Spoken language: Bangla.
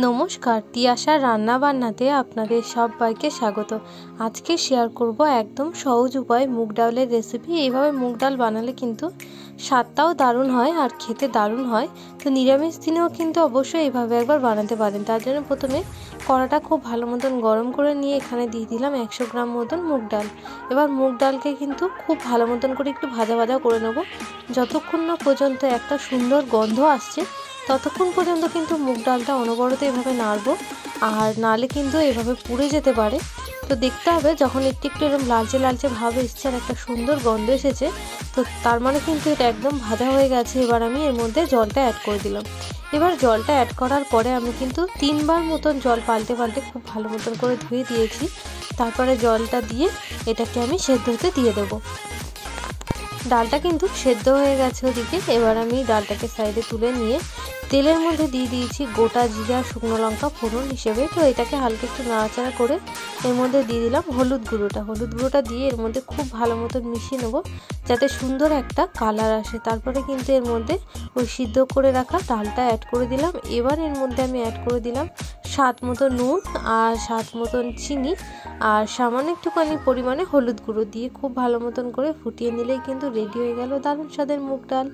নমস্কার, তিয়াশার রান্না বান্নাতে আপনাদের সবাইকে স্বাগত। আজকে শেয়ার করব একদম সহজ উপায়ে মুগ ডালের রেসিপি। এইভাবে মুগ ডাল বানালে কিন্তু স্বাদটাও দারুণ হয় আর খেতে দারুণ হয়। তো নিরামিষ দিনেও কিন্তু অবশ্যই এইভাবে একবার বানাতে পারেন। তার জন্য প্রথমে কড়াটা খুব ভালো মতন গরম করে নিয়ে এখানে দিয়ে দিলাম 100 গ্রাম মতন মুগ ডাল। এবার মুগ ডালকে কিন্তু খুব ভালো মতন করে একটু ভাজা ভাজা করে নেব, যতক্ষণ না পর্যন্ত একটা সুন্দর গন্ধ আসছে ততক্ষণ পর্যন্ত কিন্তু মুগ ডালটা অনবরত এভাবে নাড়বো, আর নাড়লে কিন্তু এভাবে পুড়ে যেতে পারে। তো দেখতে হবে যখন একটু একটু এরকম লালচে লালচে ভাব এসছে আর একটা সুন্দর গন্ধ এসেছে, তো তার মানে কিন্তু এটা একদম ভাজা হয়ে গেছে। এবার আমি এর মধ্যে জলটা অ্যাড করে দিলাম। এবার জলটা অ্যাড করার পরে আমি কিন্তু 3 বার মতন জল পাল্টে পাল্টে খুব ভালো মতন করে ধুয়ে দিয়েছি। তারপরে জলটা দিয়ে এটাকে আমি সেদ্ধ হতে দিয়ে দেবো। ডালটা কিন্তু সেদ্ধ হয়ে গেছে ওদিকে। এবার আমি ডালটাকে সাইডে তুলে নিয়ে তেলের মধ্যে দিয়ে দিয়েছি গোটা জিরা, শুকনো লঙ্কা ফোড়ন হিসেবে। তো এটাকে হালকা একটু নাড়াচাড়া করে এর মধ্যে দিয়ে দিলাম হলুদ গুঁড়োটা দিয়ে এর মধ্যে খুব ভালো মতন মিশিয়ে নেবো, যাতে সুন্দর একটা কালার আসে। তারপরে কিন্তু এর মধ্যে ওই সিদ্ধ করে রাখা ডালটা অ্যাড করে দিলাম। এবার এর মধ্যে আমি অ্যাড করে দিলাম স্বাদ মতো নুন আর স্বাদ মতন চিনি আর সামান্য একটুখানি পরিমাণে হলুদ গুঁড়ো দিয়ে খুব ভালো মতন করে ফুটিয়ে নিলেই কিন্তু রেডি হয়ে গেল দারুণ স্বাদের মুগ ডাল।